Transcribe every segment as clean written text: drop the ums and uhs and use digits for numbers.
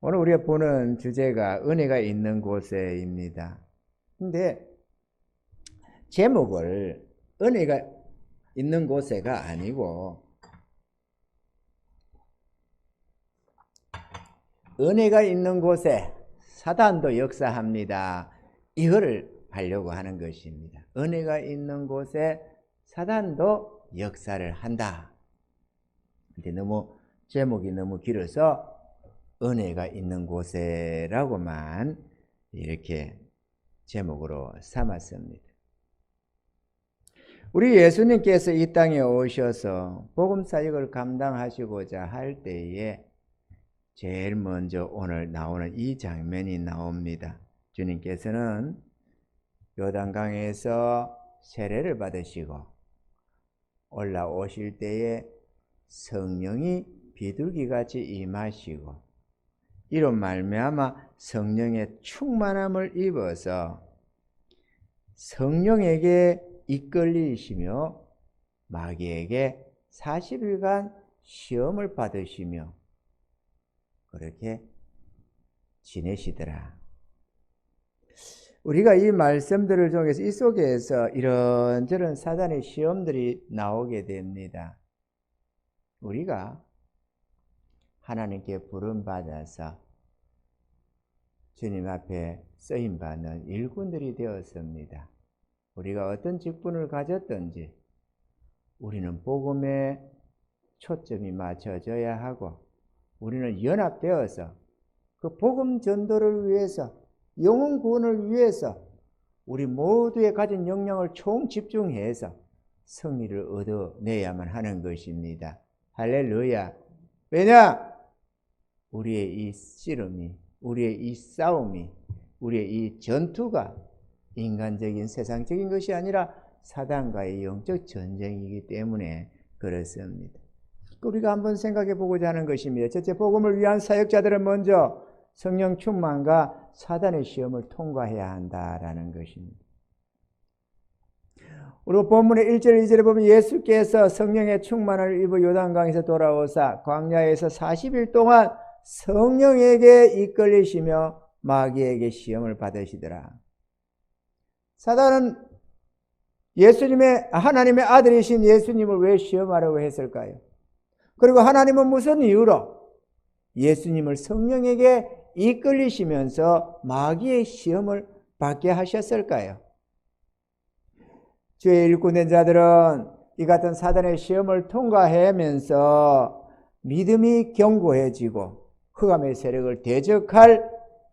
오늘 우리가 보는 주제가 은혜가 있는 곳에입니다. 근데 제목을 은혜가 있는 곳에가 아니고 은혜가 있는 곳에 사단도 역사합니다. 이거를 하려고 하는 것입니다. 은혜가 있는 곳에 사단도 역사를 한다. 근데 제목이 너무 길어서 은혜가 있는 곳에라고만 이렇게 제목으로 삼았습니다. 우리 예수님께서 이 땅에 오셔서 복음 사역을 감당하시고자 할 때에 제일 먼저 오늘 나오는 이 장면이 나옵니다. 주님께서는 요단강에서 세례를 받으시고 올라오실 때에 성령이 비둘기같이 임하시고 이로 말미암아 성령의 충만함을 입어서 성령에게 이끌리시며 마귀에게 40일간 시험을 받으시며 그렇게 지내시더라. 우리가 이 말씀들을 통해서 이 속에서 이런저런 사단의 시험들이 나오게 됩니다. 우리가 하나님께 부름받아서 주님 앞에 쓰임받는 일꾼들이 되었습니다. 우리가 어떤 직분을 가졌든지 우리는 복음에 초점이 맞춰져야 하고 우리는 연합되어서 그 복음 전도를 위해서 영혼 구원을 위해서 우리 모두의 가진 역량을 총집중해서 승리를 얻어내야만 하는 것입니다. 할렐루야. 왜냐? 우리의 이 씨름이, 우리의 이 싸움이, 우리의 이 전투가 인간적인 세상적인 것이 아니라 사단과의 영적 전쟁이기 때문에 그렇습니다. 우리가 한번 생각해 보고자 하는 것입니다. 첫째, 복음을 위한 사역자들은 먼저 성령 충만과 사단의 시험을 통과해야 한다라는 것입니다. 우리 본문의 1절, 2절에 보면 예수께서 성령의 충만을 입어 요단강에서 돌아오사 광야에서 40일 동안 성령에게 이끌리시며 마귀에게 시험을 받으시더라. 사단은 하나님의 아들이신 예수님을 왜 시험하려고 했을까요? 그리고 하나님은 무슨 이유로 예수님을 성령에게 이끌리시면서 마귀의 시험을 받게 하셨을까요? 주의 일꾼된 자들은 이 같은 사단의 시험을 통과하면서 믿음이 견고해지고 흑암의 세력을 대적할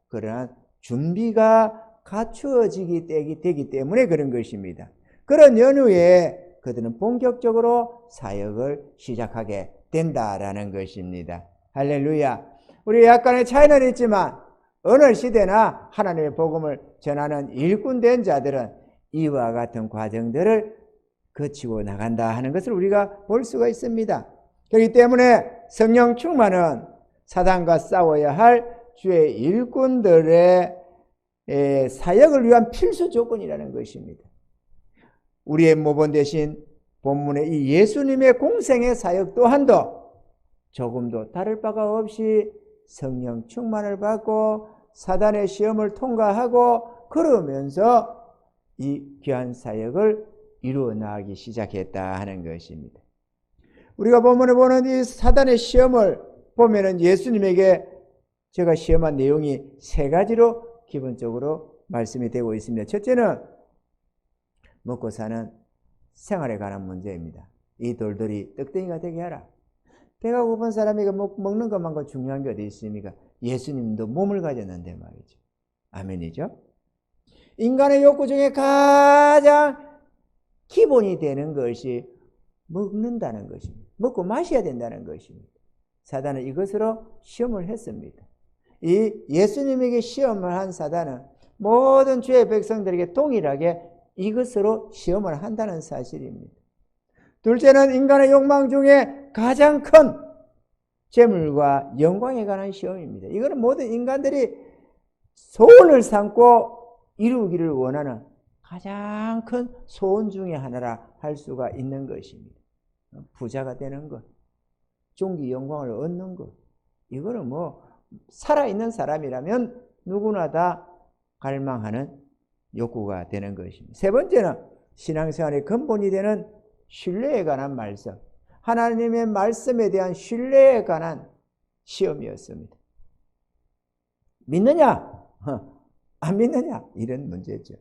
그러한 준비가 갖추어지기 되기 때문에 그런 것입니다. 그런 연후에 그들은 본격적으로 사역을 시작하게 된다라는 것입니다. 할렐루야. 우리 약간의 차이는 있지만 어느 시대나 하나님의 복음을 전하는 일꾼된 자들은 이와 같은 과정들을 거치고 나간다 하는 것을 우리가 볼 수가 있습니다. 그렇기 때문에 성령 충만은 사단과 싸워야 할 주의 일꾼들의 사역을 위한 필수 조건이라는 것입니다. 우리의 모본 대신 본문의 이 예수님의 공생의 사역 또한도 조금도 다를 바가 없이 성령 충만을 받고 사단의 시험을 통과하고 그러면서 이 귀한 사역을 이루어 나가기 시작했다 하는 것입니다. 우리가 본문에 보는 이 사단의 시험을 보면은 예수님에게 제가 시험한 내용이 세 가지로 기본적으로 말씀이 되고 있습니다. 첫째는 먹고 사는 생활에 관한 문제입니다. 이 돌들이 떡덩이가 되게 하라. 배가 고픈 사람이 먹는 것만큼 중요한 게 어디 있습니까? 예수님도 몸을 가졌는데 말이죠. 아멘이죠? 인간의 욕구 중에 가장 기본이 되는 것이 먹는다는 것입니다. 먹고 마셔야 된다는 것입니다. 사단은 이것으로 시험을 했습니다. 이 예수님에게 시험을 한 사단은 모든 주의 백성들에게 동일하게 이것으로 시험을 한다는 사실입니다. 둘째는 인간의 욕망 중에 가장 큰 재물과 영광에 관한 시험입니다. 이거는 모든 인간들이 소원을 삼고 이루기를 원하는 가장 큰 소원 중에 하나라 할 수가 있는 것입니다. 부자가 되는 것, 존귀 영광을 얻는 것, 이거는 살아있는 사람이라면 누구나 다 갈망하는 욕구가 되는 것입니다. 세 번째는 신앙생활의 근본이 되는 신뢰에 관한 말씀. 하나님의 말씀에 대한 신뢰에 관한 시험이었습니다. 믿느냐? 안 믿느냐? 이런 문제죠.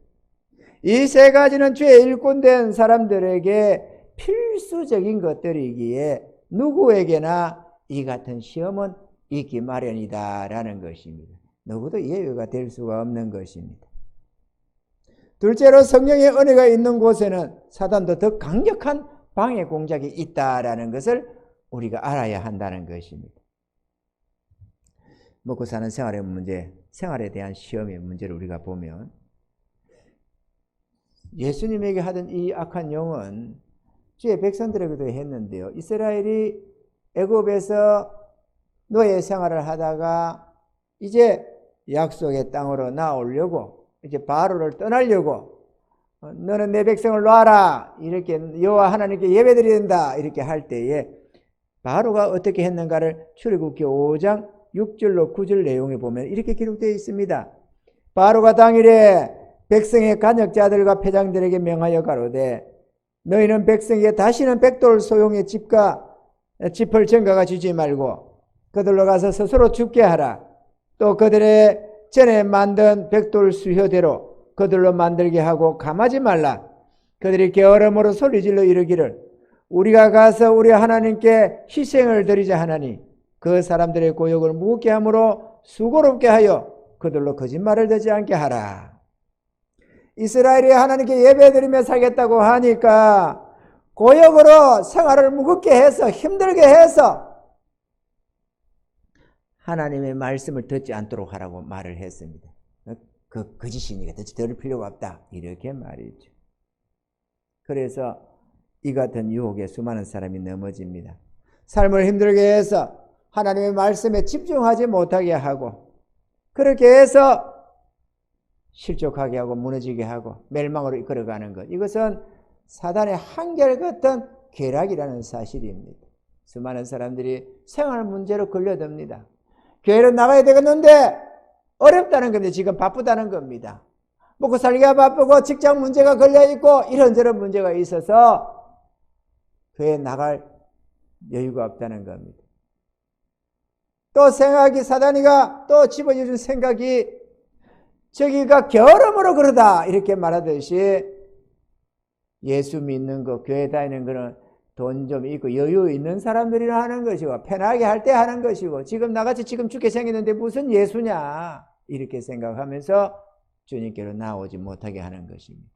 이 세 가지는 주의 일꾼된 사람들에게 필수적인 것들이기에 누구에게나 이 같은 시험은 있기 마련이다라는 것입니다. 누구도 예외가 될 수가 없는 것입니다. 둘째로 성령의 은혜가 있는 곳에는 사단도 더 강력한 방해 공작이 있다라는 것을 우리가 알아야 한다는 것입니다. 먹고 사는 생활의 문제, 생활에 대한 시험의 문제를 우리가 보면 예수님에게 하던 이 악한 영은 주의 백성들에게도 했는데요. 이스라엘이 애굽에서 노예 생활을 하다가 이제 약속의 땅으로 나오려고 이제 바로를 떠나려고 너는 내 백성을 놔라 이렇게 여호와 하나님께 예배드린다 이렇게 할 때에 바로가 어떻게 했는가를 출애굽기 5장 6절로 9절 내용에 보면 이렇게 기록되어 있습니다. 바로가 당일에 백성의 간역자들과 패장들에게 명하여 가로되 너희는 백성에게 다시는 백돌 소용의 짚을 전가가 주지 말고 그들로 가서 스스로 죽게 하라. 또 그들의 전에 만든 백돌 수효대로 그들로 만들게 하고 감하지 말라. 그들이 게으름으로 소리질러 이르기를 우리가 가서 우리 하나님께 희생을 드리자 하나니 그 사람들의 고역을 무겁게 함으로 수고롭게 하여 그들로 거짓말을 되지 않게 하라. 이스라엘이 하나님께 예배드리며 살겠다고 하니까 고역으로 생활을 무겁게 해서 힘들게 해서 하나님의 말씀을 듣지 않도록 하라고 말을 했습니다. 그 거짓이니까 들을 필요가 없다 이렇게 말이죠. 그래서 이 같은 유혹에 수많은 사람이 넘어집니다. 삶을 힘들게 해서 하나님의 말씀에 집중하지 못하게 하고 그렇게 해서 실족하게 하고 무너지게 하고 멸망으로 이끌어가는 것, 이것은 사단의 한결같은 쾌락이라는 사실입니다. 수많은 사람들이 생활 문제로 걸려듭니다. 교회를 나가야 되겠는데 어렵다는 겁니다. 지금 바쁘다는 겁니다. 먹고 살기가 바쁘고 직장 문제가 걸려있고 이런저런 문제가 있어서 교회에 나갈 여유가 없다는 겁니다. 또 생각이 사단이가 또 집어준 생각이 저기가 게으름으로 그러다 이렇게 말하듯이 예수 믿는 거 교회 다니는 거는 돈 좀 있고 여유 있는 사람들이나 하는 것이고 편하게 할 때 하는 것이고 지금 나같이 지금 죽게 생겼는데 무슨 예수냐 이렇게 생각하면서 주님께로 나오지 못하게 하는 것입니다.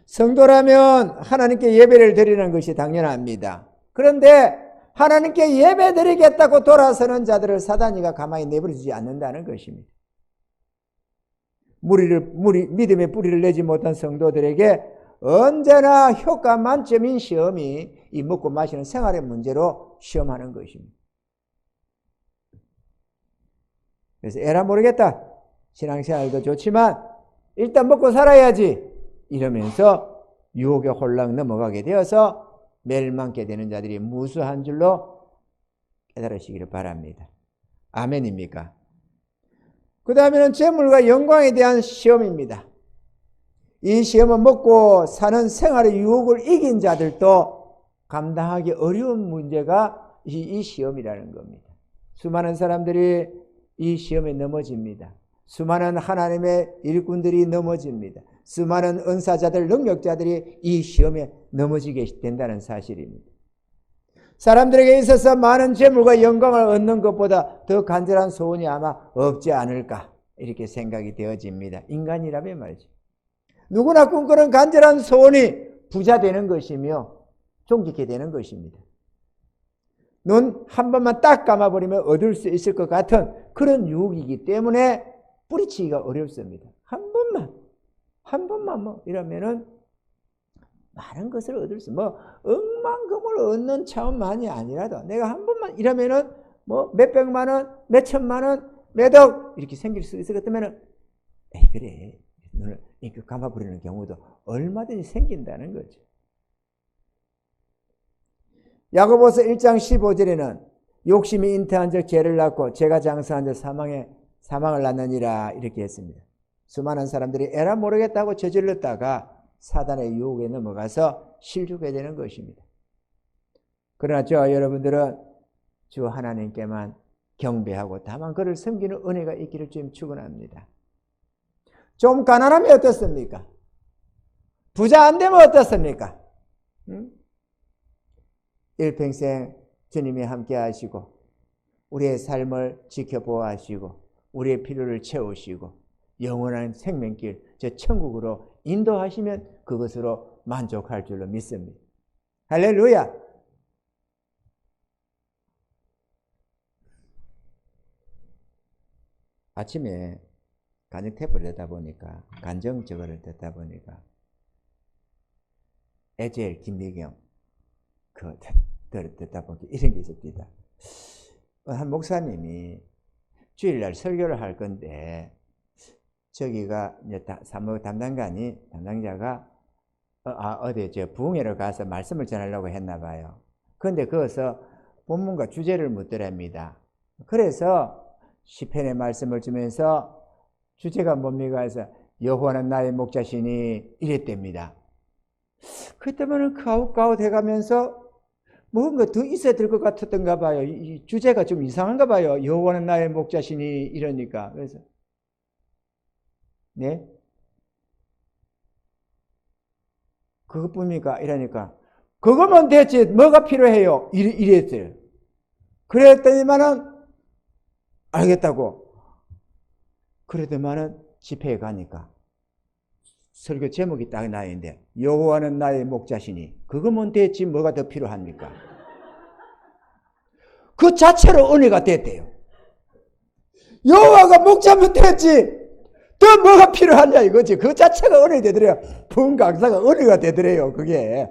성도라면 하나님께 예배를 드리는 것이 당연합니다. 그런데 하나님께 예배 드리겠다고 돌아서는 자들을 사단이가 가만히 내버려두지 않는다는 것입니다. 믿음의 뿌리를 내지 못한 성도들에게 언제나 효과 만점인 시험이 이 먹고 마시는 생활의 문제로 시험하는 것입니다. 그래서 에라 모르겠다. 신앙생활도 좋지만 일단 먹고 살아야지 이러면서 유혹에 홀랑 넘어가게 되어서 멸망케 되는 자들이 무수한 줄로 깨달으시기를 바랍니다. 아멘입니까? 그 다음에는 재물과 영광에 대한 시험입니다. 이 시험은 먹고 사는 생활의 유혹을 이긴 자들도 감당하기 어려운 문제가 이 시험이라는 겁니다. 수많은 사람들이 이 시험에 넘어집니다. 수많은 하나님의 일꾼들이 넘어집니다. 수많은 은사자들, 능력자들이 이 시험에 넘어지게 된다는 사실입니다. 사람들에게 있어서 많은 재물과 영광을 얻는 것보다 더 간절한 소원이 아마 없지 않을까 이렇게 생각이 되어집니다. 인간이라면 말이죠. 누구나 꿈꾸는 간절한 소원이 부자 되는 것이며 존귀케 되는 것입니다. 눈 한 번만 딱 감아버리면 얻을 수 있을 것 같은 그런 유혹이기 때문에 뿌리치기가 어렵습니다. 한 번만 뭐 이러면은 많은 것을 얻을 수, 억만금을 얻는 차원만이 아니라도 내가 한 번만 이러면은 몇백만 원, 몇천만 원, 몇억 이렇게 생길 수 있을 것 같으면은 그래 눈을 이렇게 감아버리는 경우도 얼마든지 생긴다는 거죠. 야고보서 1장 15절에는 욕심이 잉태한 적 죄를 낳고 죄가 장성한 적 사망을 낳느니라 이렇게 했습니다. 수많은 사람들이 에라 모르겠다고 저질렀다가 사단의 유혹에 넘어가서 실족하게 되는 것입니다. 그러나 저 여러분들은 주 하나님께만 경배하고 다만 그를 섬기는 은혜가 있기를 주님 축원합니다. 좀 가난하면 어떻습니까? 부자 안 되면 어떻습니까? 일평생 주님이 함께 하시고 우리의 삶을 지켜보아 하시고 우리의 필요를 채우시고 영원한 생명길 저 천국으로 인도하시면 그것으로 만족할 줄로 믿습니다. 할렐루야. 아침에 간증 탭을 듣다 보니까 간증 저거를 듣다 보니까 에젤 김미경 듣다 보니까 이런 게 있었습니다. 한 목사님이 주일날 설교를 할 건데 저기가 이제 사무 담당자가 어디 저 부흥회를 가서 말씀을 전하려고 했나 봐요. 그런데 거기서 본문과 주제를 묻더랍니다. 그래서 시편의 말씀을 주면서 주제가 뭡니까 해서 여호와는 나의 목자시니 이랬답니다. 그때만은 가웃가웃 해가면서 뭔가 더 있어야 될 것 같았던가 봐요. 이 주제가 좀 이상한가 봐요. 여호와는 나의 목자시니 이러니까. 그래서 네? 그것뿐입니까? 이러니까 그거면 됐지 뭐가 필요해요? 이랬어요. 그랬더니만은 알겠다고. 그랬더니만은 집회에 가니까 설교 제목이 딱 나있는데 여호와는 나의 목자시니 그거면 됐지 뭐가 더 필요합니까? 그 자체로 은혜가 됐대요. 여호와가 목자면 됐지 더 뭐가 필요하냐 이거지. 그 자체가 은혜 되더래요. 부흥 강사가 은혜가 되더래요. 그게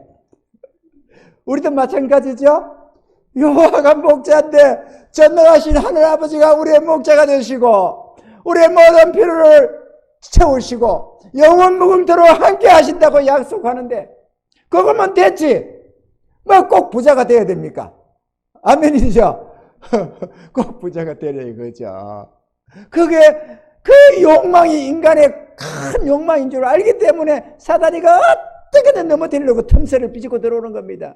우리도 마찬가지죠. 여호와가 목자인데 전능하신 하늘아버지가 우리의 목자가 되시고 우리의 모든 필요를 채우시고 영원 무궁토록 함께 하신다고 약속하는데 그거면 됐지 뭐 꼭 부자가 돼야 됩니까? 아멘이죠. 꼭 부자가 되려 이거죠. 그게 그 욕망이 인간의 큰 욕망인 줄 알기 때문에 사단이가 어떻게든 넘어뜨리려고 틈새를 삐지고 들어오는 겁니다.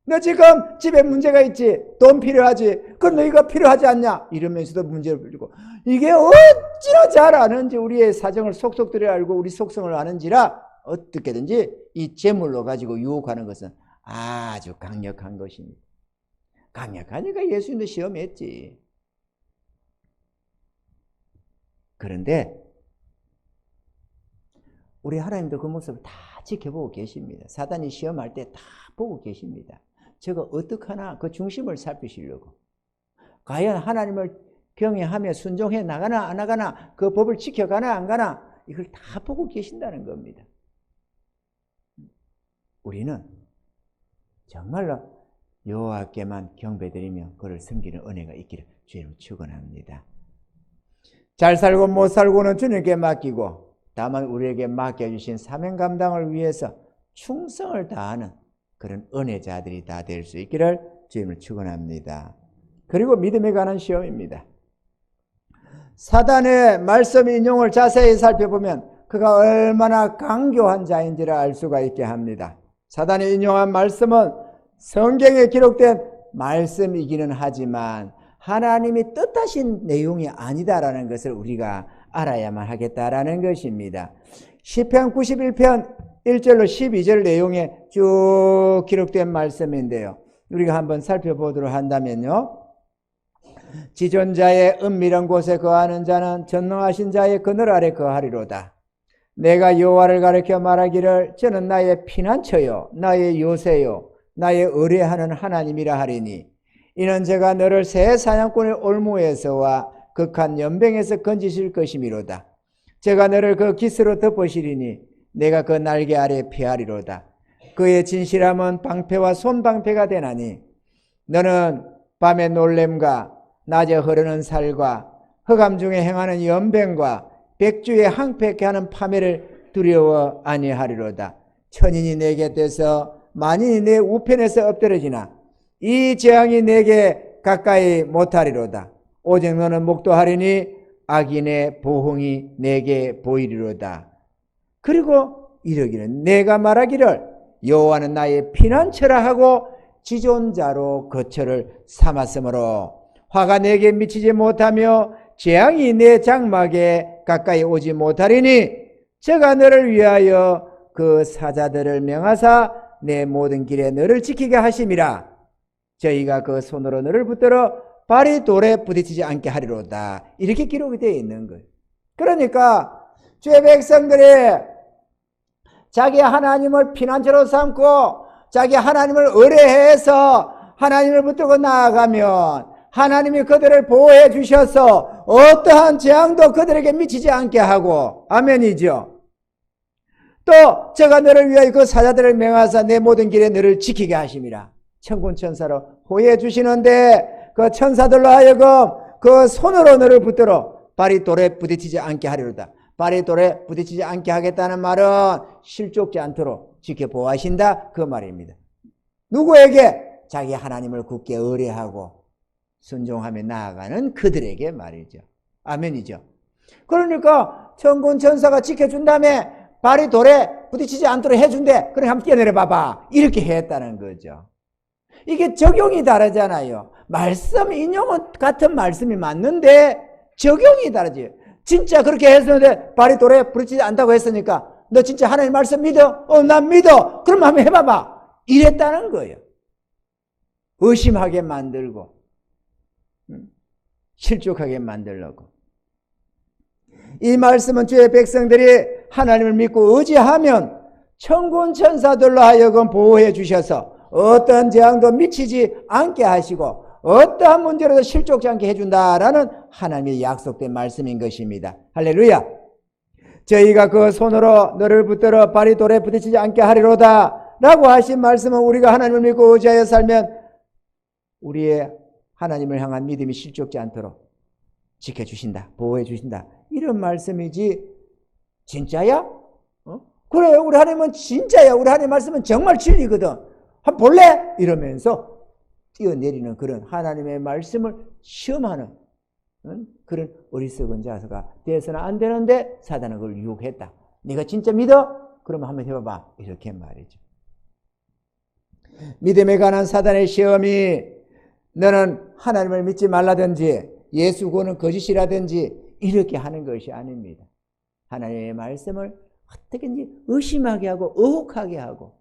너 지금 집에 문제가 있지? 돈 필요하지? 그럼 너희가 필요하지 않냐? 이러면서도 문제를 불리고 이게 어찌나 잘 아는지 우리의 사정을 속속들이 알고 우리 속성을 아는지라 어떻게든지 이 재물로 가지고 유혹하는 것은 아주 강력한 것입니다. 강력하니까 예수님도 시험했지. 그런데 우리 하나님도 그 모습을 다 지켜보고 계십니다. 사단이 시험할 때 다 보고 계십니다. 저거 어떡하나 그 중심을 살피시려고. 과연 하나님을 경외하며 순종해 나가나 안 나가나 그 법을 지켜가나 안 가나 이걸 다 보고 계신다는 겁니다. 우리는 정말로 여호와께만 경배드리며 그를 섬기는 은혜가 있기를 주님 축원합니다. 잘 살고 못 살고는 주님께 맡기고 다만 우리에게 맡겨주신 사명 감당을 위해서 충성을 다하는 그런 은혜자들이 다 될 수 있기를 주님을 축원합니다. 그리고 믿음에 관한 시험입니다. 사단의 말씀 인용을 자세히 살펴보면 그가 얼마나 강교한 자인지를 알 수가 있게 합니다. 사단이 인용한 말씀은 성경에 기록된 말씀이기는 하지만 하나님이 뜻하신 내용이 아니다라는 것을 우리가 알아야만 하겠다라는 것입니다. 시편 91편 1절로 12절 내용에 쭉 기록된 말씀인데요. 우리가 한번 살펴보도록 한다면요. 지존자의 은밀한 곳에 거하는 자는 전능하신 자의 그늘 아래 거하리로다. 내가 여호와를 가리켜 말하기를 저는 나의 피난처요 나의 요새요 나의 의뢰하는 하나님이라 하리니 이는 제가 너를 새 사냥꾼의 올무에서와 극한 연병에서 건지실 것이미로다. 제가 너를 그 깃으로 덮으시리니 내가 그 날개 아래 피하리로다. 그의 진실함은 방패와 손방패가 되나니 너는 밤의 놀램과 낮에 흐르는 살과 흑암 중에 행하는 연병과 백주에 항패케 하는 파멸을 두려워 아니하리로다. 천인이 내 곁에서 만인이 내 우편에서 엎드러지나 이 재앙이 내게 가까이 못하리로다. 오직 너는 목도하리니 악인의 보응이 내게 보이리로다. 그리고 이러기는 내가 말하기를 여호와는 나의 피난처라 하고 지존자로 거처를 삼았으므로 화가 내게 미치지 못하며 재앙이 내 장막에 가까이 오지 못하리니 저가 너를 위하여 그 사자들을 명하사 내 모든 길에 너를 지키게 하심이라. 저희가 그 손으로 너를 붙들어 발이 돌에 부딪히지 않게 하리로다. 이렇게 기록이 되어 있는 거예요. 그러니까 주의 백성들이 자기 하나님을 피난처로 삼고 자기 하나님을 의뢰해서 하나님을 붙들고 나아가면 하나님이 그들을 보호해 주셔서 어떠한 재앙도 그들에게 미치지 않게 하고, 아멘이죠. 또 저가 너를 위하여 그 사자들을 명하사 내 모든 길에 너를 지키게 하심이라. 천군 천사로 호해 주시는데 그 천사들로 하여금 그 손으로 너를 붙들어 발이 돌에 부딪히지 않게 하리로다. 발이 돌에 부딪히지 않게 하겠다는 말은 실족지 않도록 지켜보호하신다, 그 말입니다. 누구에게? 자기 하나님을 굳게 의뢰하고 순종하며 나아가는 그들에게 말이죠. 아멘이죠. 그러니까 천군 천사가 지켜준 다음에 발이 돌에 부딪히지 않도록 해준대. 그래, 한번 뛰어내려 봐봐. 이렇게 했다는 거죠. 이게 적용이 다르잖아요. 말씀 인용은 같은 말씀이 맞는데 적용이 다르지. 진짜 그렇게 했었는데 발이 돌에 부딪히지 않다고 했으니까 너 진짜 하나님 말씀 믿어? 난 믿어. 그럼 한번 해봐봐. 이랬다는 거예요. 의심하게 만들고 실족하게 만들려고. 이 말씀은 주의 백성들이 하나님을 믿고 의지하면 천군 천사들로 하여금 보호해 주셔서 어떤 재앙도 미치지 않게 하시고 어떠한 문제로도 실족지 않게 해준다라는 하나님의 약속된 말씀인 것입니다. 할렐루야. 저희가 그 손으로 너를 붙들어 발이 돌에 부딪히지 않게 하리로다 라고 하신 말씀은 우리가 하나님을 믿고 의지하여 살면 우리의 하나님을 향한 믿음이 실족지 않도록 지켜주신다, 보호해 주신다, 이런 말씀이지. 진짜야? 그래, 우리 하나님은 진짜야. 우리 하나님 말씀은 정말 진리거든. 한번 볼래? 이러면서 뛰어내리는 그런 하나님의 말씀을 시험하는 그런 어리석은 자세가 돼서는 안 되는데 사단은 그걸 유혹했다. 네가 진짜 믿어? 그러면 한번 해봐봐. 이렇게 말이죠. 믿음에 관한 사단의 시험이 너는 하나님을 믿지 말라든지 예수 그거는 거짓이라든지 이렇게 하는 것이 아닙니다. 하나님의 말씀을 어떻게든지 의심하게 하고 의혹하게 하고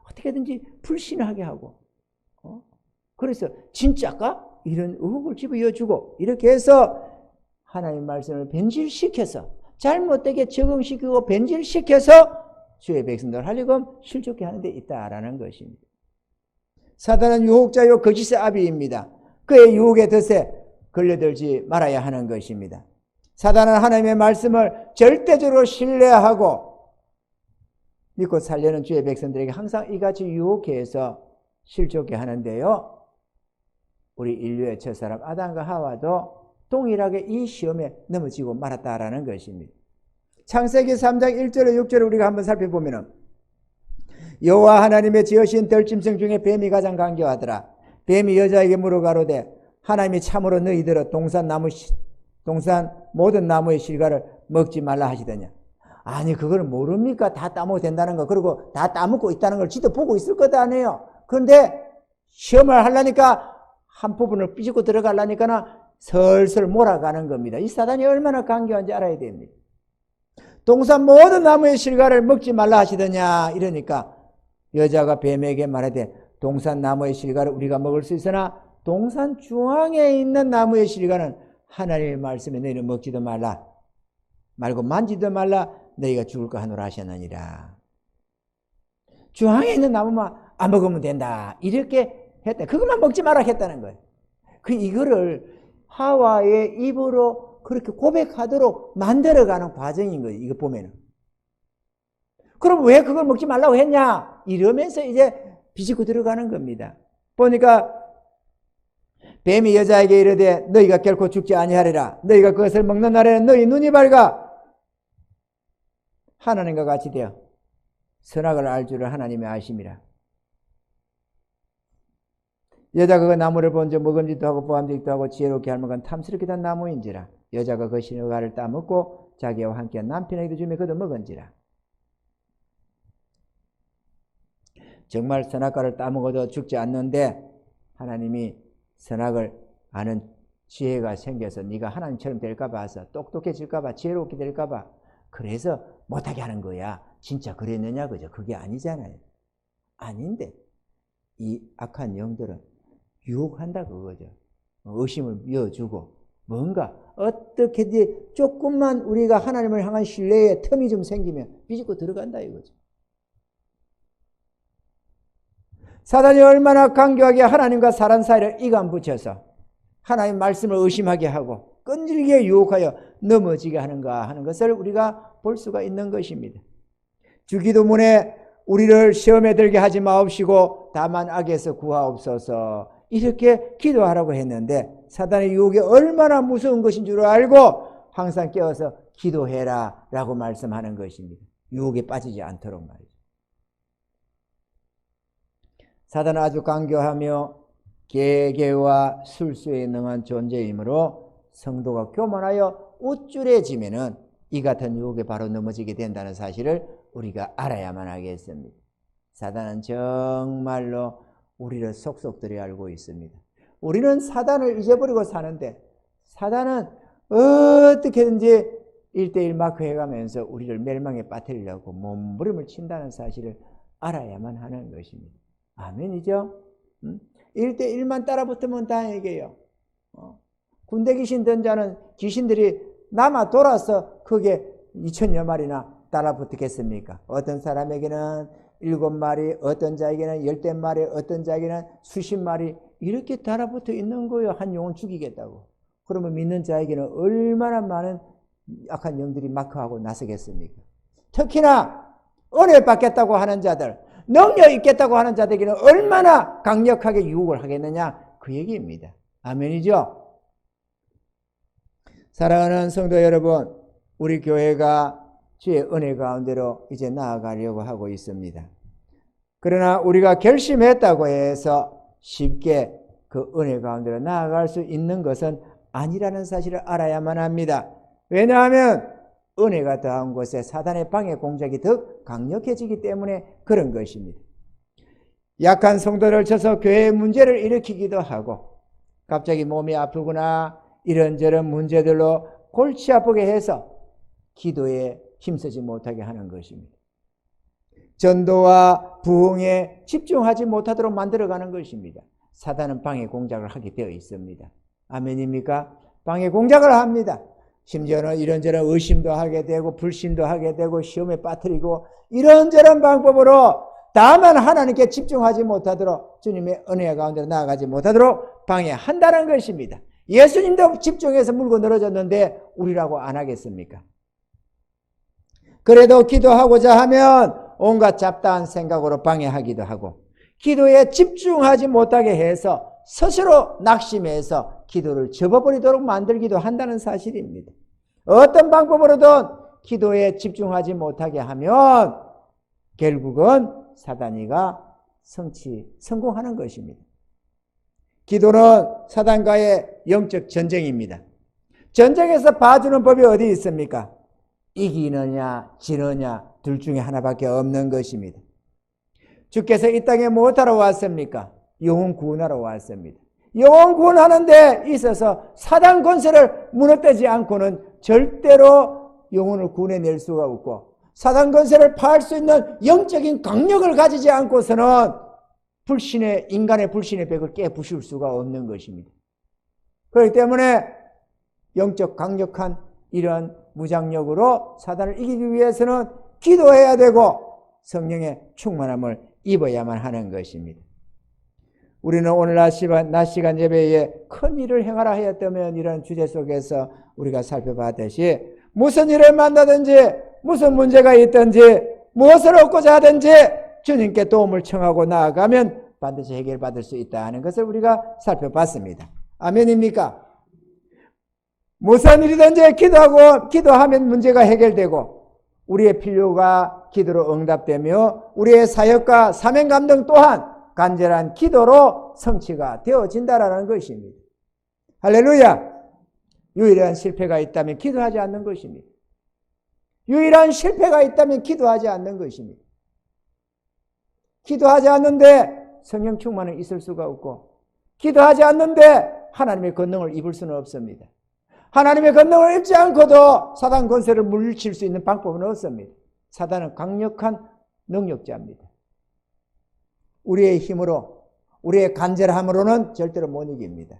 어떻게든지 불신하게 하고 그래서 진짜까? 이런 의혹을 집어넣어주고 이렇게 해서 하나님의 말씀을 변질시켜서 잘못되게 적응시키고 변질시켜서 주의 백성들 하려고 실족해 하는 데 있다라는 것입니다. 사단은 유혹자요 거짓의 아비입니다. 그의 유혹의 덫에 걸려들지 말아야 하는 것입니다. 사단은 하나님의 말씀을 절대적으로 신뢰하고 믿고 살려는 주의 백성들에게 항상 이같이 유혹해서 실족해 하는데요. 우리 인류의 첫사람 아담과 하와도 동일하게 이 시험에 넘어지고 말았다라는 것입니다. 창세기 3장 1절에 6절을 우리가 한번 살펴보면 여호와 하나님의 지으신 들짐승 중에 뱀이 가장 간교하더라. 뱀이 여자에게 물어가로되 하나님이 참으로 너희들은 동산 모든 나무의 실과를 먹지 말라 하시더냐. 아니 그걸 모릅니까? 다 따먹어도 된다는 거. 그리고 다 따먹고 있다는 걸 지도 보고 있을 것 아니에요. 그런데 시험을 하려니까 한 부분을 삐지고 들어가려니까 설설 몰아가는 겁니다. 이 사단이 얼마나 간교한지 알아야 됩니다. 동산 모든 나무의 실과를 먹지 말라 하시더냐 이러니까 여자가 뱀에게 말하되 동산 나무의 실과를 우리가 먹을 수 있으나 동산 중앙에 있는 나무의 실과는 하나님의 말씀에 너희는 먹지도 말라 말고 만지도 말라 너희가 죽을까 하노라 하셨느니라. 중앙에 있는 나무만 안 먹으면 된다 이렇게 했다. 그것만 먹지 마라 했다는 거예요. 이거를 하와의 입으로 그렇게 고백하도록 만들어가는 과정인 거예요. 이거 보면은. 그럼 왜 그걸 먹지 말라고 했냐? 이러면서 이제 비집고 들어가는 겁니다. 보니까 뱀이 여자에게 이르되 너희가 결코 죽지 아니하리라. 너희가 그것을 먹는 날에는 너희 눈이 밝아 하나님과 같이 되어 선악을 알 줄을 하나님이 아심이라. 여자가 그 나무를 본즉 먹음직도 하고 보암직도 하고 지혜롭게 할 만한 탐스럽게 된 나무인지라. 여자가 그 신의 가를 따먹고 자기와 함께 남편에게도 주며 그도 먹은지라. 정말 선악과를 따먹어도 죽지 않는데 하나님이 선악을 아는 지혜가 생겨서 네가 하나님처럼 될까 봐서 똑똑해질까 봐 지혜롭게 될까 봐 그래서 못하게 하는 거야. 진짜 그랬느냐 그죠? 그게 아니잖아요. 아닌데 이 악한 영들은 유혹한다 그거죠. 의심을 이어주고 뭔가 어떻게든 조금만 우리가 하나님을 향한 신뢰의 틈이 좀 생기면 비집고 들어간다 이거죠. 사단이 얼마나 강교하게 하나님과 사람 사이를 이간 붙여서 하나님 말씀을 의심하게 하고 끈질기게 유혹하여 넘어지게 하는가 하는 것을 우리가 볼 수가 있는 것입니다. 주기도문에 우리를 시험에 들게 하지 마옵시고 다만 악에서 구하옵소서 이렇게 기도하라고 했는데 사단의 유혹이 얼마나 무서운 것인 줄 알고 항상 깨어서 기도해라 라고 말씀하는 것입니다. 유혹에 빠지지 않도록 말이죠. 사단은 아주 강교하며 계계와 술수에 능한 존재이므로 성도가 교만하여 우쭐해지면은 이 같은 유혹에 바로 넘어지게 된다는 사실을 우리가 알아야만 하겠습니다. 사단은 정말로 우리를 속속들이 알고 있습니다. 우리는 사단을 잊어버리고 사는데 사단은 어떻게든지 1대1 마크 해가면서 우리를 멸망에 빠뜨리려고 몸부림을 친다는 사실을 알아야만 하는 것입니다. 아멘이죠? 1대1만 따라붙으면 다행이에요. 군대 귀신 든 자는 귀신들이 남아 돌아서 그게 2000여 마리나 따라붙겠습니까? 어떤 사람에게는 7마리, 어떤 자에게는 10마리, 어떤 자에게는 수십 마리 이렇게 달아붙어 있는 거예요. 한 영혼 죽이겠다고. 그러면 믿는 자에게는 얼마나 많은 악한 영들이 마크하고 나서겠습니까? 특히나 은혜 받겠다고 하는 자들, 능력 있겠다고 하는 자들에게는 얼마나 강력하게 유혹을 하겠느냐 그 얘기입니다. 아멘이죠? 사랑하는 성도 여러분, 우리 교회가 주의 은혜 가운데로 이제 나아가려고 하고 있습니다. 그러나 우리가 결심했다고 해서 쉽게 그 은혜 가운데로 나아갈 수 있는 것은 아니라는 사실을 알아야만 합니다. 왜냐하면 은혜가 더한 곳에 사단의 방해 공작이 더 강력해지기 때문에 그런 것입니다. 약한 성도를 쳐서 교회의 문제를 일으키기도 하고 갑자기 몸이 아프거나 이런저런 문제들로 골치 아프게 해서 기도에 힘쓰지 못하게 하는 것입니다. 전도와 부흥에 집중하지 못하도록 만들어가는 것입니다. 사단은 방해 공작을 하게 되어 있습니다. 아멘입니까? 방해 공작을 합니다. 심지어는 이런저런 의심도 하게 되고 불신도 하게 되고 시험에 빠뜨리고 이런저런 방법으로 다만 하나님께 집중하지 못하도록 주님의 은혜 가운데로 나아가지 못하도록 방해한다는 것입니다. 예수님도 집중해서 물고 늘어졌는데 우리라고 안 하겠습니까? 그래도 기도하고자 하면 온갖 잡다한 생각으로 방해하기도 하고 기도에 집중하지 못하게 해서 스스로 낙심해서 기도를 접어버리도록 만들기도 한다는 사실입니다. 어떤 방법으로든 기도에 집중하지 못하게 하면 결국은 사단이가 성공하는 것입니다. 기도는 사단과의 영적 전쟁입니다. 전쟁에서 봐주는 법이 어디 있습니까? 이기느냐 지느냐 둘 중에 하나밖에 없는 것입니다. 주께서 이 땅에 무엇하러 왔습니까? 영혼 구원하러 왔습니다. 영혼 구원하는 데 있어서 사단 권세를 무너뜨리지 않고는 절대로 영혼을 구원해낼 수가 없고 사단 권세를 파할 수 있는 영적인 강력을 가지지 않고서는 인간의 불신의 벽을 깨부술 수가 없는 것입니다. 그렇기 때문에 영적 강력한 이런 무장력으로 사단을 이기기 위해서는 기도해야 되고 성령의 충만함을 입어야만 하는 것입니다. 우리는 오늘 낮 시간 예배에 큰 일을 행하라 하였다면 이런 주제 속에서 우리가 살펴봤듯이 무슨 일을 만나든지 무슨 문제가 있든지 무엇을 얻고자 하든지 주님께 도움을 청하고 나아가면 반드시 해결받을 수 있다는 것을 우리가 살펴봤습니다. 아멘입니까? 무슨 일이든지 기도하면 문제가 해결되고 우리의 필요가 기도로 응답되며 우리의 사역과 사명 감동 또한 간절한 기도로 성취가 되어진다라는 것입니다. 할렐루야! 유일한 실패가 있다면 기도하지 않는 것입니다. 유일한 실패가 있다면 기도하지 않는 것입니다. 기도하지 않는데 성령 충만은 있을 수가 없고, 기도하지 않는데 하나님의 권능을 입을 수는 없습니다. 하나님의 권능을 입지 않고도 사단 권세를 물리칠 수 있는 방법은 없습니다. 사단은 강력한 능력자입니다. 우리의 힘으로, 우리의 간절함으로는 절대로 못 이깁니다.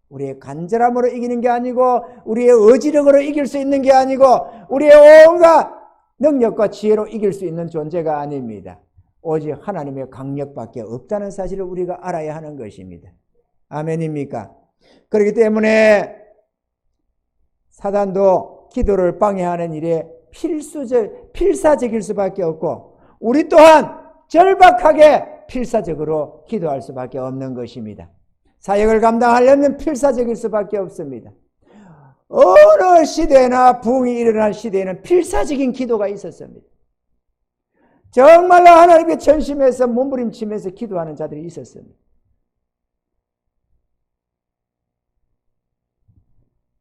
우리의 간절함으로 이기는 게 아니고, 우리의 의지력으로 이길 수 있는 게 아니고, 우리의 온갖 능력과 지혜로 이길 수 있는 존재가 아닙니다. 오직 하나님의 강력밖에 없다는 사실을 우리가 알아야 하는 것입니다. 아멘입니까? 그렇기 때문에 사단도 기도를 방해하는 일에 필사적일 수밖에 없고, 우리 또한 절박하게 필사적으로 기도할 수밖에 없는 것입니다. 사역을 감당하려면 필사적일 수밖에 없습니다. 어느 시대나 부흥이 일어날 시대에는 필사적인 기도가 있었습니다. 정말로 하나님께 전심해서 몸부림치면서 기도하는 자들이 있었습니다.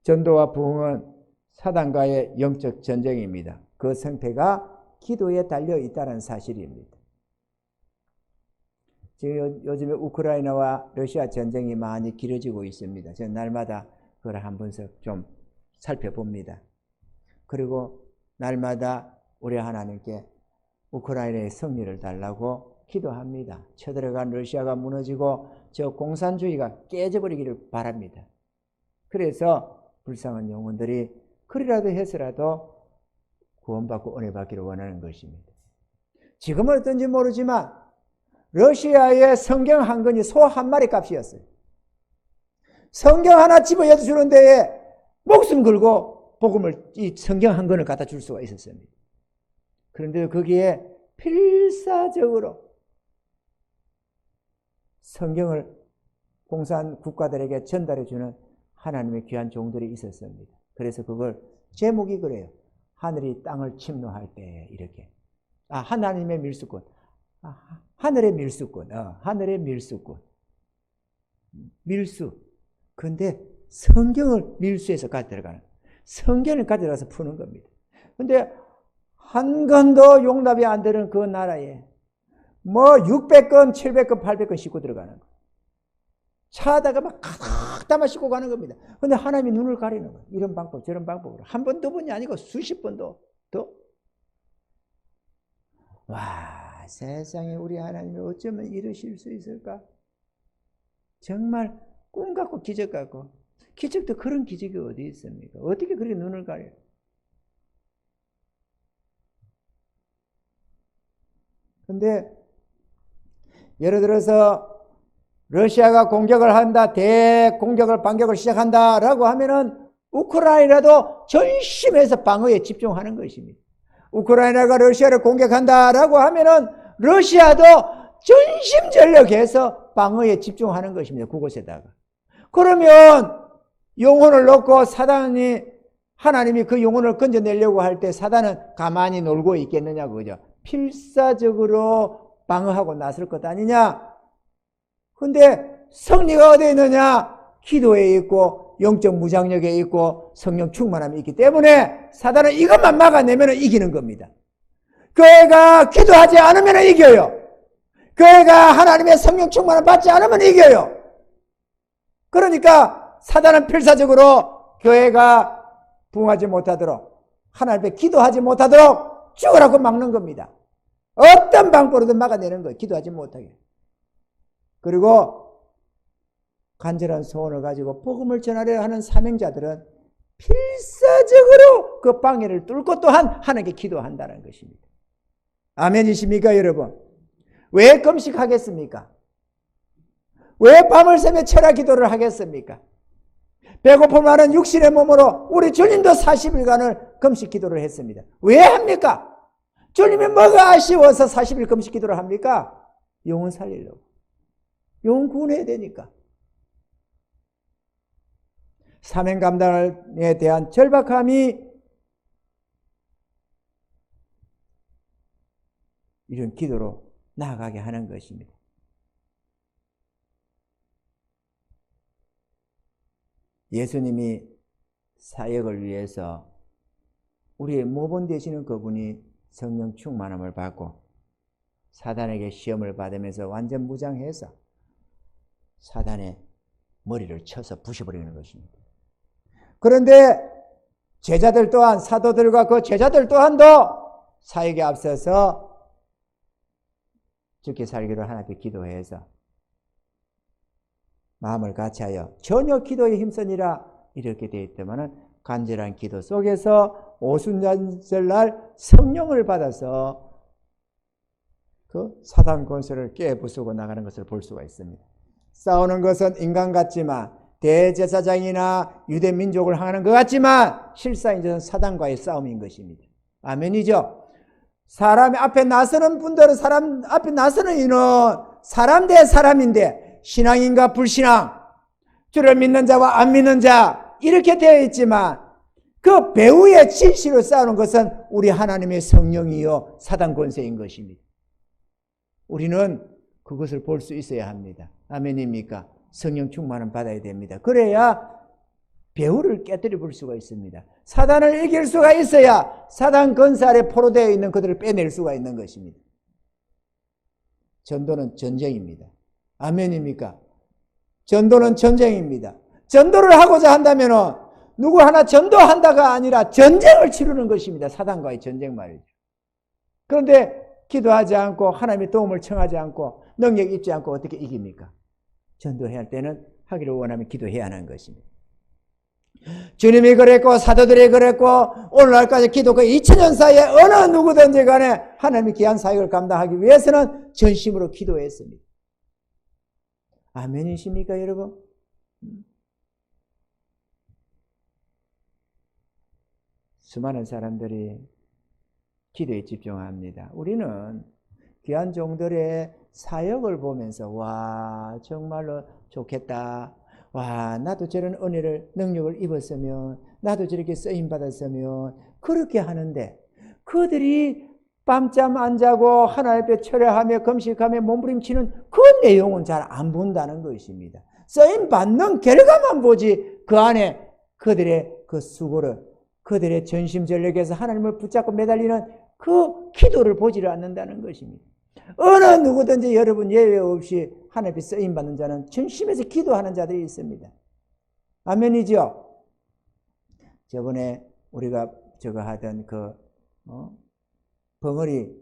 전도와 부흥은 사단과의 영적 전쟁입니다. 그 승패가 기도에 달려 있다는 사실입니다. 지금 요즘에 우크라이나와 러시아 전쟁이 많이 길어지고 있습니다. 저는 날마다 그걸 한 번씩 좀 살펴봅니다. 그리고 날마다 우리 하나님께 우크라이나의 승리를 달라고 기도합니다. 쳐들어간 러시아가 무너지고 저 공산주의가 깨져버리기를 바랍니다. 그래서 불쌍한 영혼들이 그리라도 해서라도 구원받고 은혜 받기를 원하는 것입니다. 지금은 어떤지 모르지만 러시아의 성경 한 권이 소 한 마리 값이었어요. 성경 하나 집어여 주는 데에 목숨 걸고 복음을, 이 성경 한 권을 갖다 줄 수가 있었습니다. 그런데 거기에 필사적으로 성경을 공산 국가들에게 전달해 주는 하나님의 귀한 종들이 있었습니다. 그래서 그걸 제목이 그래요. 하늘이 땅을 침노할 때, 이렇게. 하나님의 밀수꾼. 하늘의 밀수꾼. 하늘의 밀수꾼. 밀수. 근데 성경을 밀수해서 가져가는, 성경을 가져가서 푸는 겁니다. 근데 한 건도 용납이 안 되는 그 나라에 600건, 700건, 800건 싣고 들어가는 거예요. 차에다가 막 가득 담아 싣고 가는 겁니다. 근데 하나님이 눈을 가리는 거예요. 이런 방법, 저런 방법으로. 한 번, 두 번이 아니고 수십 번도 더. 와, 세상에 우리 하나님이 어쩌면 이러실 수 있을까? 정말 꿈 같고 기적 같고. 기적도 그런 기적이 어디 있습니까? 어떻게 그렇게 눈을 가려요? 근데 예를 들어서 러시아가 공격을 한다, 대공격을, 반격을 시작한다라고 하면은 우크라이나도 전심해서 방어에 집중하는 것입니다. 우크라이나가 러시아를 공격한다라고 하면은 러시아도 전심전력해서 방어에 집중하는 것입니다. 그곳에다가. 그러면 영혼을 놓고 사단이, 하나님이 그 영혼을 건져내려고 할 때 사단은 가만히 놀고 있겠느냐고, 그죠? 필사적으로 방어하고 나설 것 아니냐? 근데 승리가 어디에 있느냐? 기도에 있고 영적 무장력에 있고 성령 충만함이 있기 때문에 사단은 이것만 막아내면 이기는 겁니다. 교회가 기도하지 않으면 이겨요. 교회가 하나님의 성령 충만함 받지 않으면 이겨요. 그러니까 사단은 필사적으로 교회가 부흥하지 못하도록, 하나님 앞에 기도하지 못하도록 죽으라고 막는 겁니다. 어떤 방법으로든 막아내는 거예요. 기도하지 못하게. 그리고 간절한 소원을 가지고 복음을 전하려 하는 사명자들은 필사적으로 그 방해를 뚫고 또한 하나님께 기도한다는 것입니다. 아멘이십니까, 여러분? 왜 금식하겠습니까? 왜 밤을 새며 철야 기도를 하겠습니까? 배고픔 많은 육신의 몸으로 우리 주님도 40일간을 금식 기도를 했습니다. 왜 합니까? 주님이 뭐가 아쉬워서 40일 금식 기도를 합니까? 영혼 살리려고. 영혼 구원해야 되니까. 사명 감당에 대한 절박함이 이런 기도로 나아가게 하는 것입니다. 예수님이 사역을 위해서 우리의 모본 되시는 그분이 성령 충만함을 받고 사단에게 시험을 받으면서 완전 무장해서 사단의 머리를 쳐서 부셔버리는 것입니다. 그런데 제자들 또한, 사도들과 그 제자들 또한도 사역에 앞서서 죽게 살기로 하나님께 기도해서 마음을 같이하여 전혀 기도에 힘쓰니라 이렇게 되어 있더만은 간절한 기도 속에서 오순절날 성령을 받아서 그 사단 권세를 깨부수고 나가는 것을 볼 수가 있습니다. 싸우는 것은 인간 같지만, 대제사장이나 유대 민족을 향하는 것 같지만 실상 이제는 사단과의 싸움인 것입니다. 아멘이죠? 사람 앞에 나서는 분들은, 사람 앞에 나서는 이는 사람 대 사람인데 신앙인과 불신앙, 주를 믿는 자와 안 믿는 자 이렇게 되어 있지만 그 배후의 진실로 싸우는 것은 우리 하나님의 성령이요 사단 권세인 것입니다. 우리는 그것을 볼 수 있어야 합니다. 아멘입니까? 성령 충만은 받아야 됩니다. 그래야 배후를 깨뜨려 볼 수가 있습니다. 사단을 이길 수가 있어야 사단 권세 아래 포로되어 있는 그들을 빼낼 수가 있는 것입니다. 전도는 전쟁입니다. 아멘입니까? 전도는 전쟁입니다. 전도를 하고자 한다면 누구 하나 전도한다가 아니라 전쟁을 치르는 것입니다. 사단과의 전쟁 말이죠. 그런데 기도하지 않고 하나님의 도움을 청하지 않고 능력 입지 않고 어떻게 이깁니까? 전도해야 할 때는 하기를 원하면 기도해야 하는 것입니다. 주님이 그랬고 사도들이 그랬고 오늘날까지 기독교 2000년 사이에 어느 누구든지 간에 하나님의 귀한 사역을 감당하기 위해서는 전심으로 기도했습니다. 아멘이십니까 여러분? 수많은 사람들이 기도에 집중합니다. 우리는 귀한 종들의 사역을 보면서 와 정말로 좋겠다. 와 나도 저런 은혜를 능력을 입었으면 나도 저렇게 쓰임받았으면 그렇게 하는데 그들이 밤잠 안 자고 하나님 앞에 철회하며 금식하며 몸부림치는 그 내용은 잘 안 본다는 것입니다. 쓰임받는 결과만 보지 그 안에 그들의 그 수고를 그들의 전심전력에서 하나님을 붙잡고 매달리는 그 기도를 보지를 않는다는 것입니다. 어느 누구든지 여러분 예외 없이 하나님께 쓰임받는 자는 전심에서 기도하는 자들이 있습니다. 아멘이죠? 저번에 우리가 저거 하던 그 벙어리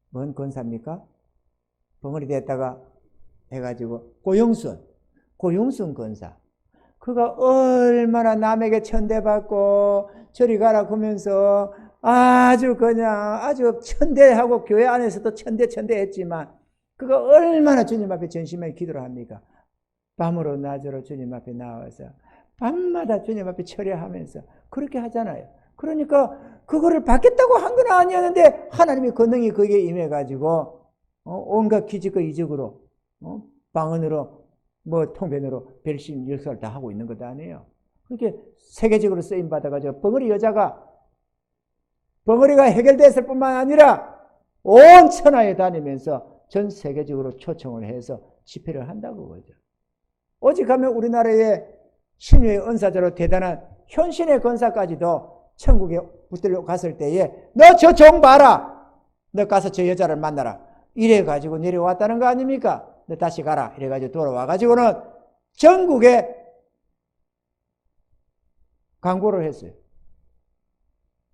뭔 권사입니까? 벙어리 됐다가 해가지고 고용순 권사. 그가 얼마나 남에게 천대받고 저리 가라 그러면서 아주 천대하고 교회 안에서도 천대했지만 그가 얼마나 주님 앞에 전심하게 기도를 합니까? 밤으로 낮으로 주님 앞에 나와서 밤마다 주님 앞에 철회하면서 그렇게 하잖아요. 그러니까 그거를 받겠다고 한 건 아니었는데 하나님의 권능이 거기에 임해가지고 온갖 기적과 이적으로 방언으로 통변으로 별신 역사를 다 하고 있는 것도 아니에요. 그렇게 세계적으로 쓰임 받아가지고 벙어리가 해결됐을 뿐만 아니라 온 천하에 다니면서 전 세계적으로 초청을 해서 집회를 한다고 그러죠. 오직 하면 우리나라의 신유의 은사자로 대단한 현신의 권사까지도 천국에 붙들려 갔을 때에 너 저 종 봐라. 너 가서 저 여자를 만나라. 이래가지고 내려왔다는 거 아닙니까? 너 다시 가라. 이래가지고 돌아와가지고는 전국에 광고를 했어요.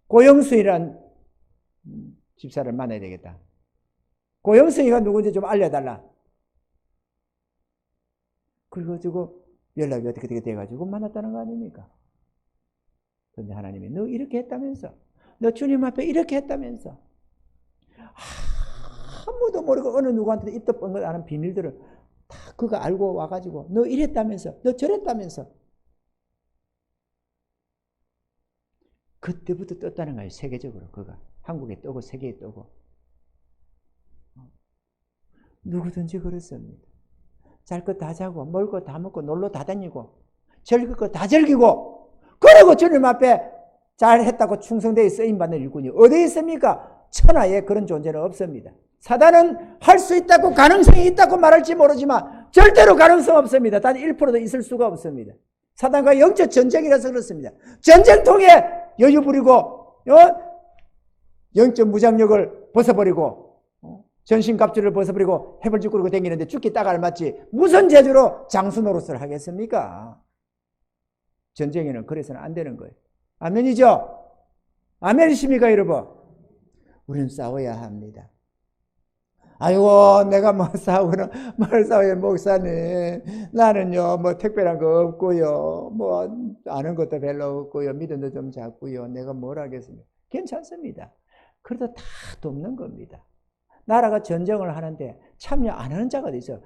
고영수이란 집사를 만나야 되겠다. 고영수이가 누군지 좀 알려달라. 그래가지고 연락이 어떻게 돼가지고 만났다는 거 아닙니까? 그런데 하나님이 너 이렇게 했다면서, 너 주님 앞에 이렇게 했다면서, 아무도 모르고 어느 누구한테도 입도 뻥긋 안 하는 비밀들을 다 그거 알고 와가지고 너 이랬다면서, 너 저랬다면서. 그때부터 떴다는 거예요. 세계적으로 그가 한국에 뜨고 세계에 뜨고. 누구든지 그렇습니다. 잘 것 다 자고 먹을 거 다 먹고 놀러 다 다니고 즐길 거 다 즐기고 그러고 주님 앞에 잘했다고 충성되어 쓰임받는 일꾼이 어디 있습니까? 천하에 그런 존재는 없습니다. 사단은 할 수 있다고 가능성이 있다고 말할지 모르지만 절대로 가능성 없습니다. 단 1%도 있을 수가 없습니다. 사단과 영적 전쟁이라서 그렇습니다. 전쟁통에 여유 부리고 영적 무장력을 벗어버리고 전신갑주를 벗어버리고 해벌집 꾸리고 다니는데 죽기 딱 알맞지 무슨 재주로 장수 노릇을 하겠습니까? 전쟁에는 그래서는 안 되는 거예요. 아멘이죠? 아멘이십니까 여러분? 우리는 싸워야 합니다. 아이고 내가 뭐 싸우고는 뭘 싸워요 목사님. 나는요 뭐 특별한 거 없고요. 뭐 아는 것도 별로 없고요. 믿음도 좀 작고요. 내가 뭘 하겠습니까? 괜찮습니다. 그래도 다 돕는 겁니다. 나라가 전쟁을 하는데 참여 안 하는 자가 있어요.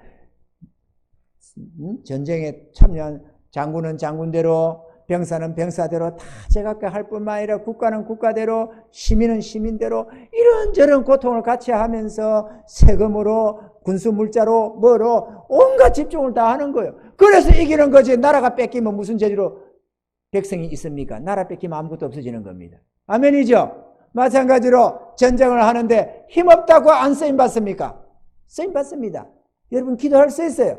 전쟁에 참여한 장군은 장군대로 병사는 병사대로 다 제각각 할 뿐만 아니라 국가는 국가대로 시민은 시민대로 이런저런 고통을 같이 하면서 세금으로 군수물자로 뭐로 온갖 집중을 다 하는 거예요. 그래서 이기는 거지. 나라가 뺏기면 무슨 재주로 백성이 있습니까? 나라 뺏기면 아무것도 없어지는 겁니다. 아멘이죠? 마찬가지로 전쟁을 하는데 힘없다고 안 쓰임받습니까? 쓰임받습니다. 여러분 기도할 수 있어요.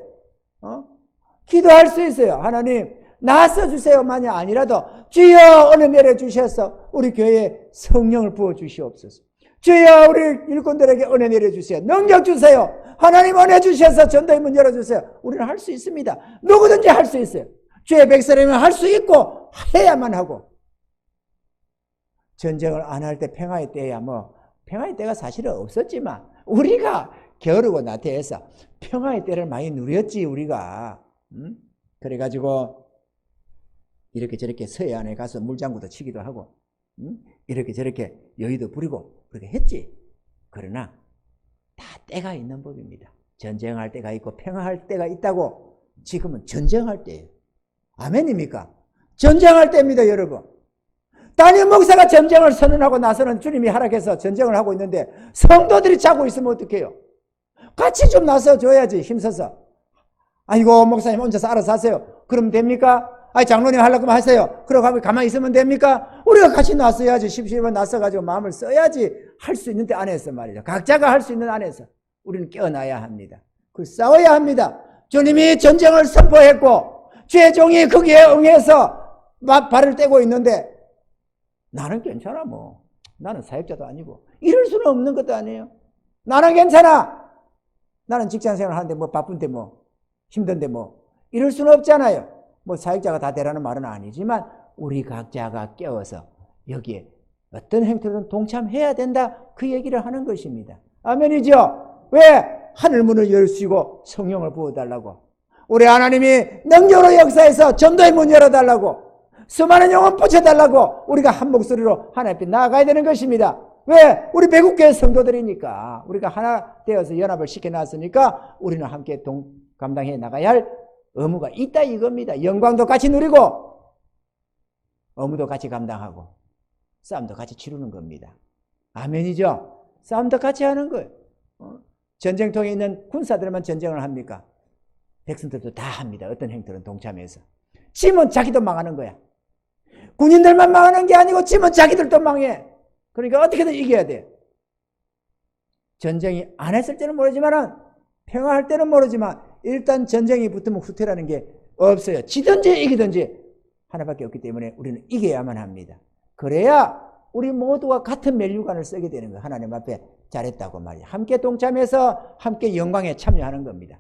기도할 수 있어요. 하나님 나 써주세요만이 아니라도 주여 은혜 내려주셔서 우리 교회에 성령을 부어주시옵소서. 주여 우리 일꾼들에게 은혜 내려주세요. 능력 주세요. 하나님 은혜 주셔서 전도의 문 열어주세요. 우리는 할 수 있습니다. 누구든지 할 수 있어요. 주의 백성이면 할 수 있고 해야만 하고. 전쟁을 안 할 때 평화의 때야 뭐 평화의 때가 사실은 없었지만 우리가 겨루고 나태해서 평화의 때를 많이 누렸지 우리가. 그래가지고 이렇게 저렇게 서해안에 가서 물장구도 치기도 하고 이렇게 저렇게 여의도 부리고 그렇게 했지. 그러나 다 때가 있는 법입니다. 전쟁할 때가 있고 평화할 때가 있다고. 지금은 전쟁할 때예요. 아멘입니까? 전쟁할 때입니다 여러분. 담임 목사가 전쟁을 선언하고 나서는 주님이 허락해서 전쟁을 하고 있는데 성도들이 자고 있으면 어떡해요? 같이 좀 나서줘야지. 힘써서. 아이고 목사님 혼자서 알아서 하세요. 그러면 됩니까? 아니 장로님 하려고 하세요. 그러고 가만히 있으면 됩니까? 우리가 같이 나서야지. 십시일반 나서가지고 마음을 써야지. 할 수 있는 데 안에서 말이죠. 각자가 할 수 있는 안에서 우리는 깨어나야 합니다. 그 싸워야 합니다. 주님이 전쟁을 선포했고 주의 종이 거기에 응해서 발을 떼고 있는데 나는 괜찮아 뭐. 나는 사역자도 아니고 이럴 수는 없는 것도 아니에요. 나는 괜찮아. 나는 직장생활 하는데 뭐 바쁜데 뭐 힘든데 뭐 이럴 수는 없잖아요. 뭐 사역자가 다 되라는 말은 아니지만 우리 각자가 깨어서 여기에 어떤 행태로든 동참해야 된다. 그 얘기를 하는 것입니다. 아멘이죠? 왜? 하늘문을 열시고 성령을 부어달라고. 우리 하나님이 능력으로 역사해서 전도의 문 열어달라고. 수많은 영혼 붙여달라고 우리가 한 목소리로 하나님 앞에 나아가야 되는 것입니다. 왜? 우리 배국교회 성도들이니까. 우리가 하나 되어서 연합을 시켜놨으니까 우리는 함께 감당해 나가야 할 의무가 있다 이겁니다. 영광도 같이 누리고 의무도 같이 감당하고 싸움도 같이 치르는 겁니다. 아멘이죠? 싸움도 같이 하는 거예요. 전쟁통에 있는 군사들만 전쟁을 합니까? 백성들도 다 합니다. 어떤 행태는 동참해서. 지면 자기도 망하는 거야. 군인들만 망하는 게 아니고 지면 자기들도 망해. 그러니까 어떻게든 이겨야 돼. 전쟁이 안 했을 때는 모르지만 평화할 때는 모르지만 일단 전쟁이 붙으면 후퇴라는 게 없어요. 지든지 이기든지 하나밖에 없기 때문에 우리는 이겨야만 합니다. 그래야 우리 모두가 같은 멸류관을 쓰게 되는 거예요. 하나님 앞에 잘했다고 말이에요. 함께 동참해서 함께 영광에 참여하는 겁니다.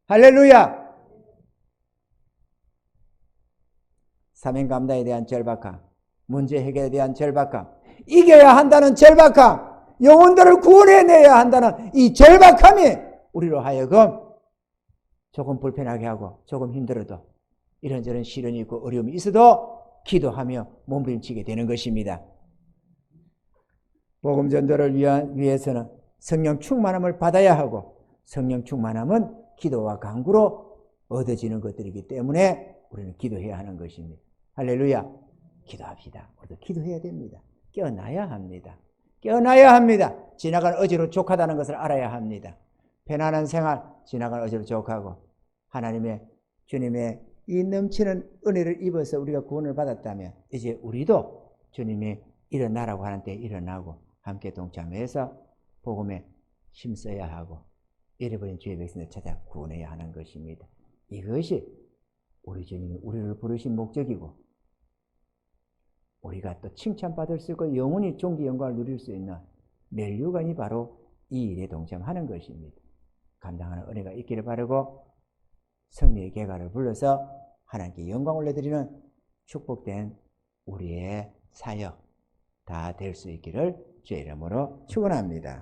할렐루야! 사명감당에 대한 절박함, 문제 해결에 대한 절박함, 이겨야 한다는 절박함, 영혼들을 구원해내야 한다는 이 절박함이 우리로 하여금 조금 불편하게 하고 조금 힘들어도 이런저런 시련이 있고 어려움이 있어도 기도하며 몸부림치게 되는 것입니다. 복음 전도를 위해서는 성령 충만함을 받아야 하고 성령 충만함은 기도와 간구로 얻어지는 것들이기 때문에 우리는 기도해야 하는 것입니다. 할렐루야. 기도합시다. 우리도 기도해야 됩니다. 깨어나야 합니다. 깨어나야 합니다. 지나간 어제로 족하다는 것을 알아야 합니다. 편안한 생활, 지나간 어제로 족하고 하나님의 주님의 이 넘치는 은혜를 입어서 우리가 구원을 받았다면 이제 우리도 주님이 일어나라고 하는 때 일어나고 함께 동참해서 복음에 힘써야 하고 잃어버린 주의 백성을 찾아 구원해야 하는 것입니다. 이것이 우리 주님이 우리를 부르신 목적이고 우리가 또 칭찬받을 수 있고 영원히 존귀 영광을 누릴 수 있는 면류관이 바로 이 일에 동참하는 것입니다. 감당하는 은혜가 있기를 바라고 승리의 개가를 불러서 하나님께 영광 올려드리는 축복된 우리의 사역 다 될 수 있기를 주의 이름으로 축원합니다.